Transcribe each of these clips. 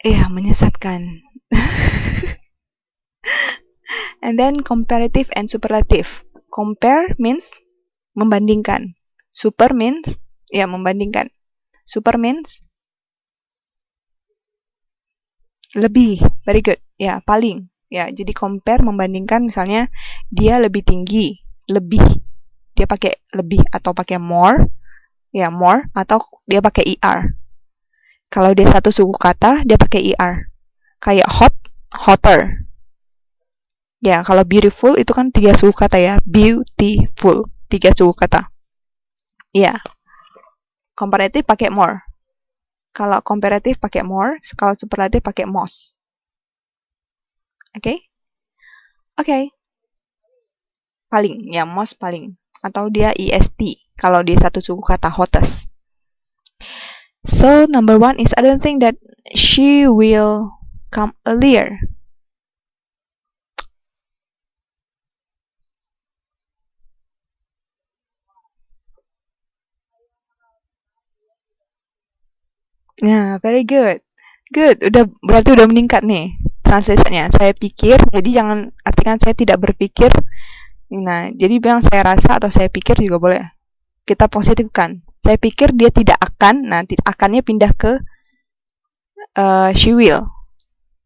Iya, menyesatkan. And then comparative and superlative. Compare means membandingkan. Super means ya membandingkan. Super means lebih. Very good. Ya, paling. Ya, jadi compare membandingkan misalnya dia lebih tinggi, lebih. Dia pakai lebih atau pakai more. Ya, more atau dia pakai er. Kalau dia satu suku kata, dia pakai er. Kayak hot, hotter. Ya, kalau beautiful itu kan 3 suku kata ya. Beautiful. 3 suku kata. Ya. Comparative pakai more. Kalau comparative pakai more, kalau superlative pakai most. Oke? Oke. Paling, ya most paling. Atau dia est kalau dia satu suku kata hottest. So, number 1 is I don't think that she will come earlier. Nah, very good. Good, berarti udah meningkat nih translation-nya. Saya pikir, jadi jangan artikan saya tidak berpikir. Nah, jadi bilang saya rasa atau saya pikir juga boleh. Kita positifkan. Saya pikir dia tidak akan. Nah, akannya pindah ke she will.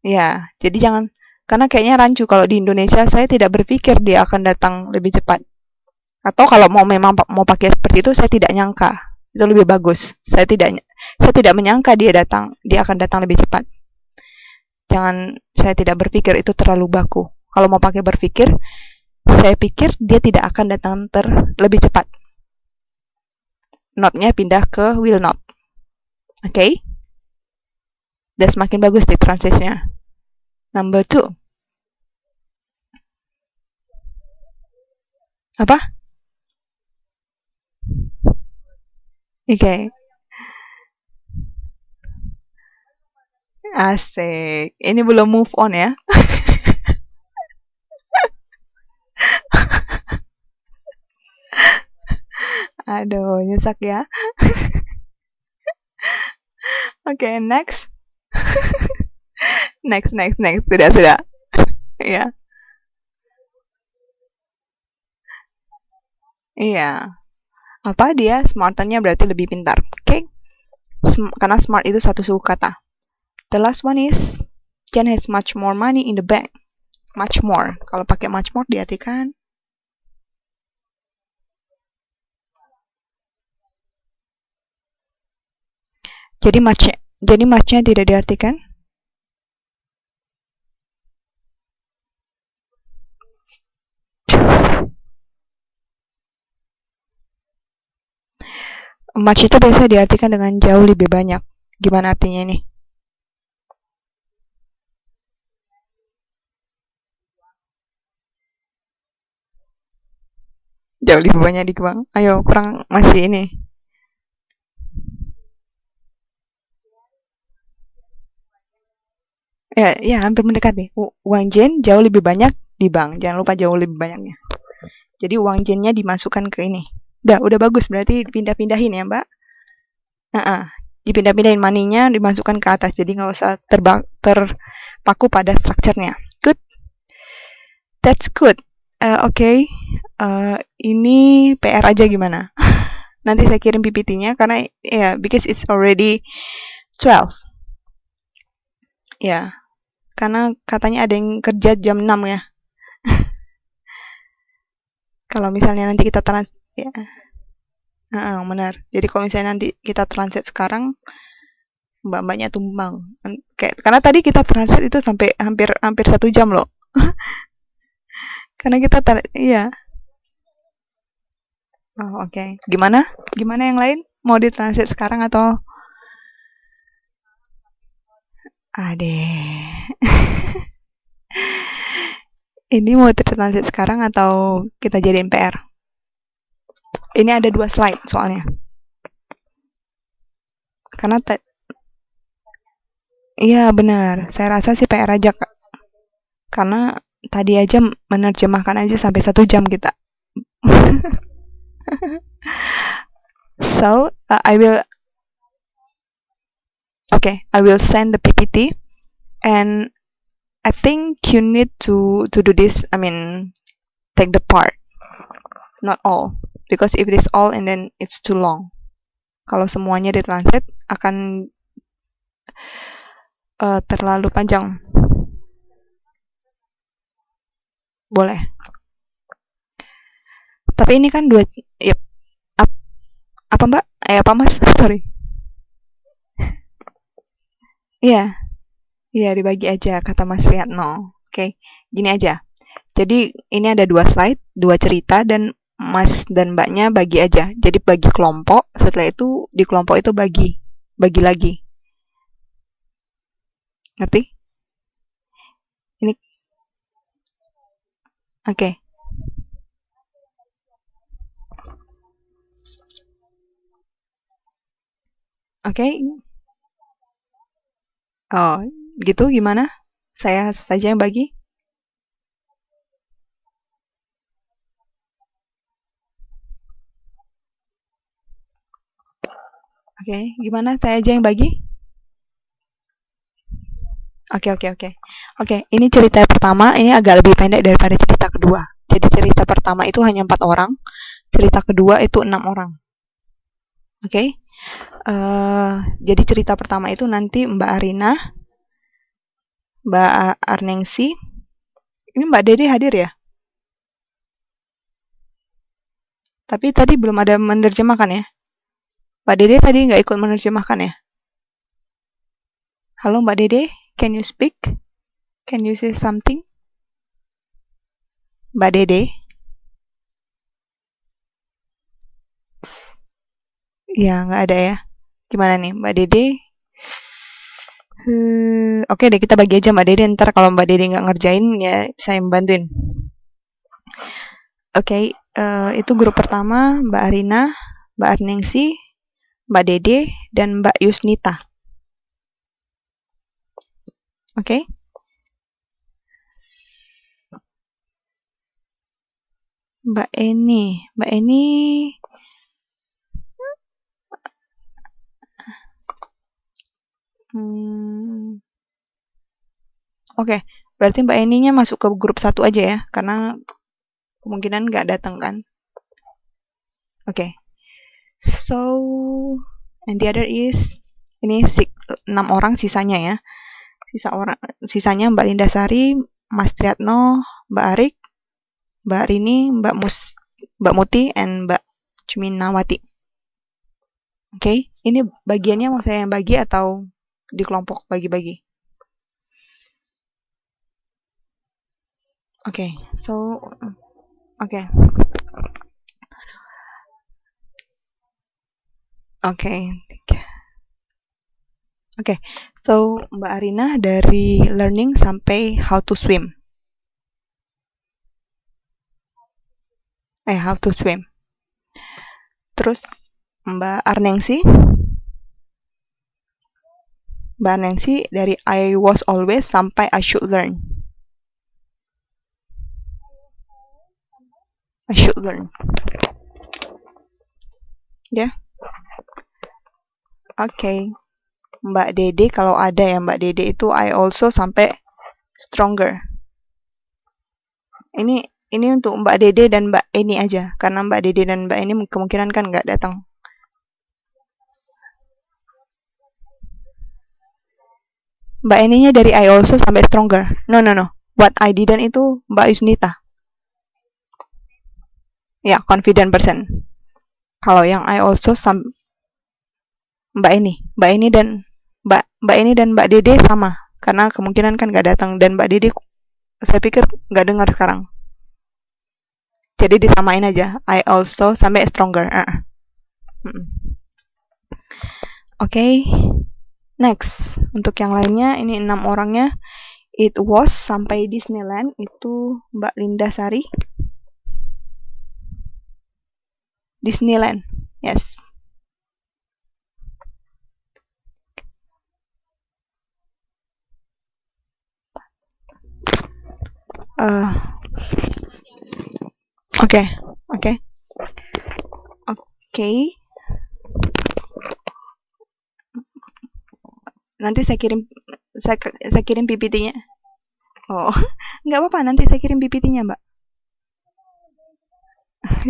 Ya, jadi jangan, karena kayaknya rancu kalau di Indonesia saya tidak berpikir dia akan datang lebih cepat. Atau kalau memang mau pakai seperti itu saya tidak nyangka. Itu lebih bagus. Saya tidak menyangka dia akan datang lebih cepat. Jangan saya tidak berpikir, itu terlalu baku. Kalau mau pakai berpikir, saya pikir dia tidak akan datang lebih cepat. Not-nya pindah ke will not. Oke? Okay? Udah semakin bagus di translation-nya. Number 2. Apa? Oke. Okay. Asik. Ini belum move on ya. Aduh, nyesek ya. Oke, okay, next. next. Sudah. Iya. Iya. Apa dia? Smarter-nya berarti lebih pintar. Oke? Okay? Karena smart itu satu suku kata. The last one is Jen has much more money in the bank. Much more. Kalau pakai much more diartikan jadi much-nya tidak diartikan much itu biasa diartikan dengan jauh lebih banyak. Gimana artinya ini? Jauh lebih banyak di bank. Ayo, kurang masih ini. Ya, hampir mendekati. Uang Jen jauh lebih banyak di bank. Jangan lupa jauh lebih banyaknya. Jadi uang Jennya dimasukkan ke ini. Udah bagus. Berarti pindah-pindahin ya, Mbak. Dipindah-pindahin money-nya dimasukkan ke atas. Jadi nggak usah terpaku pada strukturnya. Good. That's good. Oke. Ini PR aja gimana? Nanti saya kirim PPT-nya karena because it's already 12. Ya. Karena katanya ada yang kerja jam 6 ya. Kalau misalnya nanti kita ya. Benar. Jadi kalau misalnya nanti kita transit sekarang, mbak-mbaknya tumbang. Karena tadi kita transit itu sampai hampir 1 jam loh. Karena kita iya. Oh, oke. Okay. Gimana yang lain? Mau ditransit sekarang atau? Ini mau ditransit sekarang atau kita jadiin PR? Ini ada 2 slide soalnya. Karena iya benar. Saya rasa sih PR aja, Kak. Karena tadi aja menerjemahkan aja sampai 1 jam kita. So, I will send the PPT And I think you need to do this. I mean, take the part, not all, because if it is all and then it's too long. Kalau semuanya ditranslate akan terlalu panjang. Boleh. Tapi ini kan dua, yep. Apa Mbak? Apa Mas? Sorry. Iya. Iya, dibagi aja kata Mas Riyatno. Oke, gini aja. Jadi ini ada 2 slide, 2 cerita, dan Mas dan Mbaknya bagi aja. Jadi bagi kelompok, setelah itu di kelompok itu bagi lagi. Ngerti? Ini oke. Oke. Oh, gitu gimana? Saya saja yang bagi? Oke, gimana? Saya aja yang bagi? Oke. Oke, ini cerita pertama, ini agak lebih pendek daripada cerita kedua. Jadi cerita pertama itu hanya 4 orang, cerita kedua itu 6 orang. Oke? Jadi cerita pertama itu nanti Mbak Arina, Mbak Arningsi, ini Mbak Dede hadir ya? Tapi tadi belum ada menerjemahkan ya? Mbak Dede tadi nggak ikut menerjemahkan ya? Halo Mbak Dede, can you speak? Can you say something? Mbak Dede? Ya, nggak ada ya. Gimana nih, Mbak Dede? Oke deh, kita bagi aja Mbak Dede. Ntar kalau Mbak Dede nggak ngerjain, ya saya bantuin. Oke, itu grup pertama, Mbak Arina, Mbak Arningsi, Mbak Dede, dan Mbak Yusnita. Oke? Mbak Eni. Oke, berarti Mbak Eninya masuk ke grup 1 aja ya, karena kemungkinan nggak datang kan. Oke. So, and the other is, ini 6 orang sisanya ya. Sisanya Mbak Lindasari, Mas Triatno, Mbak Arik, Mbak Rini, Mbak Muti, and Mbak Cuminawati. Oke, ini bagiannya mau saya yang bagi atau di kelompok bagi-bagi? Oke, so oke. Oke, so Mbak Arina dari learning sampai how to swim. How to swim. Terus Mbak Arningsi dari I was always sampai I should learn. I should learn. Ya. Yeah. Oke. Mbak Dede kalau ada ya Mbak Dede itu I also sampai stronger. Ini untuk Mbak Dede dan Mbak Eni aja, karena Mbak Dede dan Mbak Eni kemungkinan kan nggak datang. Mbak Eninya dari I also sampai stronger. No. What I didn't itu Mbak Yusnita. Ya, confident person. Kalau yang I also Mbak Eni dan Mbak Dede sama, karena kemungkinan kan nggak datang, dan Mbak Dede saya pikir nggak dengar sekarang. Jadi disamain aja, I also sampai stronger. Oke. Next, untuk yang lainnya ini 6 orangnya. It was sampai Disneyland itu Mbak Lindasari. Disneyland, yes. Oke. Nanti saya kirim saya kirim PPT-nya. Oh, nggak apa-apa, nanti saya kirim PPT-nya, Mbak.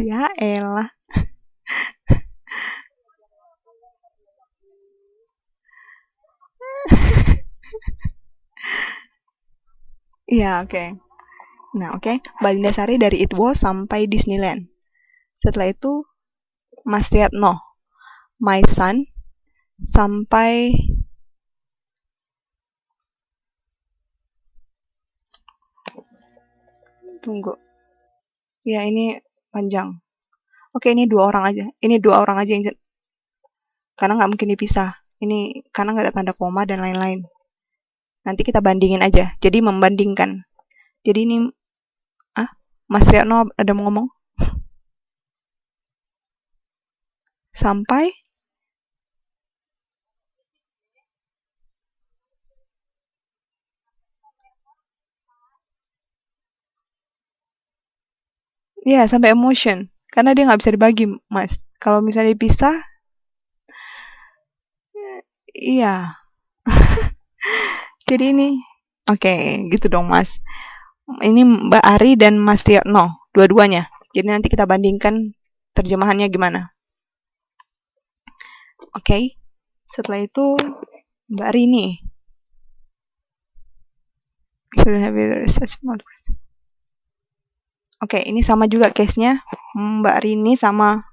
Ya elah. Iya, oke. Nah, oke. Balinda Sari dari It Was sampai Disneyland. Setelah itu Mas Riyadno, My Son sampai tunggu. Ya, ini panjang. Oke, ini dua orang aja. Ini dua orang aja yang karena nggak mungkin dipisah. Ini karena nggak ada tanda koma dan lain-lain. Nanti kita bandingin aja. Jadi membandingkan. Jadi ini Mas Riyadno ada mau ngomong? Sampai ya sampai emotion. Karena dia nggak bisa dibagi, Mas. Kalau misalnya dipisah, iya. Jadi ini, oke, gitu dong, Mas. Ini Mbak Ari dan Mas Riyadno, dua-duanya. Jadi nanti kita bandingkan terjemahannya gimana. Oke. Setelah itu Mbak Rini. Oke, ini sama juga case-nya. Mbak Rini sama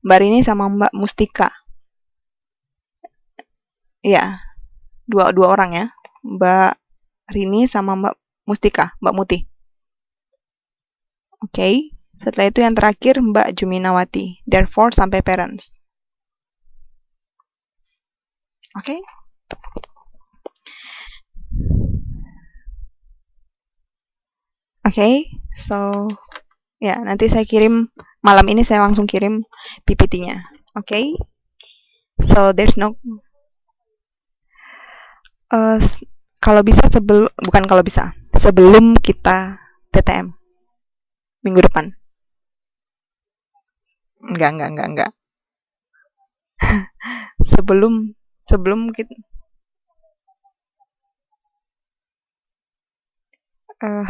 Mbak Mustika. Iya, dua orang ya. Mbak Rini sama Mbak Mustika, Mbak Muti. Oke. Setelah itu yang terakhir Mbak Juminawati. Therefore sampai parents. Oke. Oke, so ya nanti saya kirim malam ini, saya langsung kirim PPT-nya. Oke. So there's no kalau bisa sebelum kita TTM minggu depan. Enggak. sebelum kita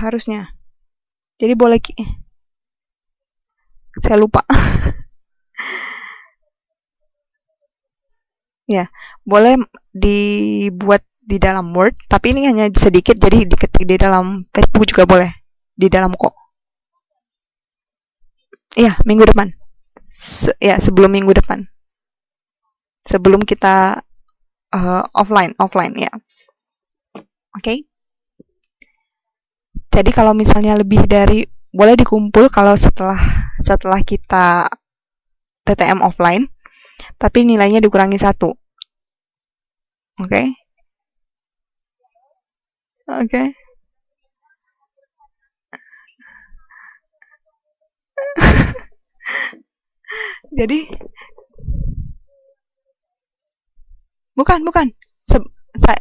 harusnya. Jadi boleh saya lupa. Ya, boleh dibuat di dalam Word, tapi ini hanya sedikit, jadi diketik di dalam Facebook juga boleh. Di dalam kok. Iya, minggu depan. Sebelum minggu depan. Sebelum kita offline ya. Oke. Jadi kalau misalnya lebih dari, boleh dikumpul kalau setelah kita TTM offline, tapi nilainya dikurangi 1. Oke. Oke. Jadi bukan. Saya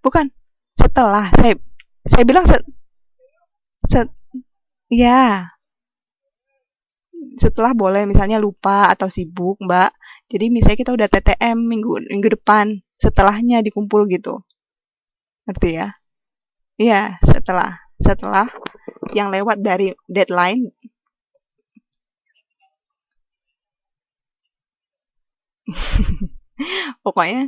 bukan. Setelah saya bilang ya, setelah boleh, misalnya lupa atau sibuk, Mbak. Jadi misalnya kita udah TTM minggu depan, setelahnya dikumpul gitu. Ngerti ya? Iya, setelah yang lewat dari deadline. Pokoknya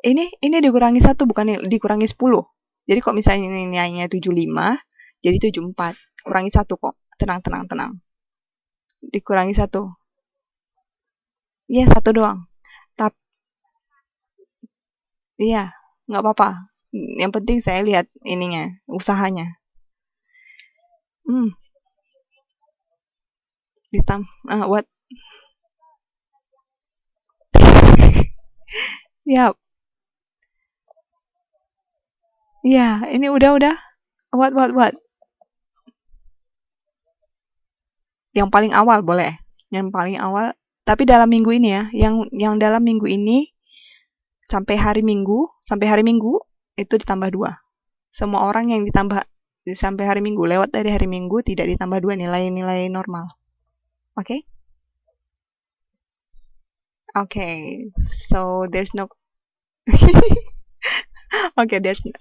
ini dikurangi 1, bukan dikurangi 10. Jadi kok misalnya nilainya 75, jadi 74. Kurangi 1 kok. Tenang. Dikurangi 1. Iya, 1 doang. Tapi iya, nggak apa-apa. Yang penting saya lihat ininya, usahanya. What? Ya, ya, ini udah. What? Yang paling awal boleh. Yang paling awal, tapi dalam minggu ini ya. Yang dalam minggu ini sampai hari Minggu itu ditambah 2. Semua orang yang ditambah sampai hari Minggu, lewat dari hari Minggu tidak ditambah 2 nilai-nilai normal. Oke? Okay, so there's no. Okay, there's no.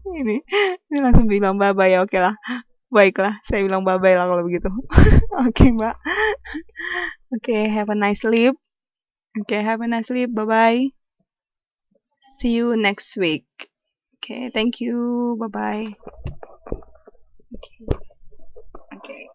ini langsung bilang bye bye ya, oke lah. Baiklah, saya bilang bye bye lah kalau begitu. Oke, Mbak. Oke, have a nice sleep. Oke, have a nice sleep. Bye bye. See you next week. Okay, thank you. Bye bye. Okay. Okay.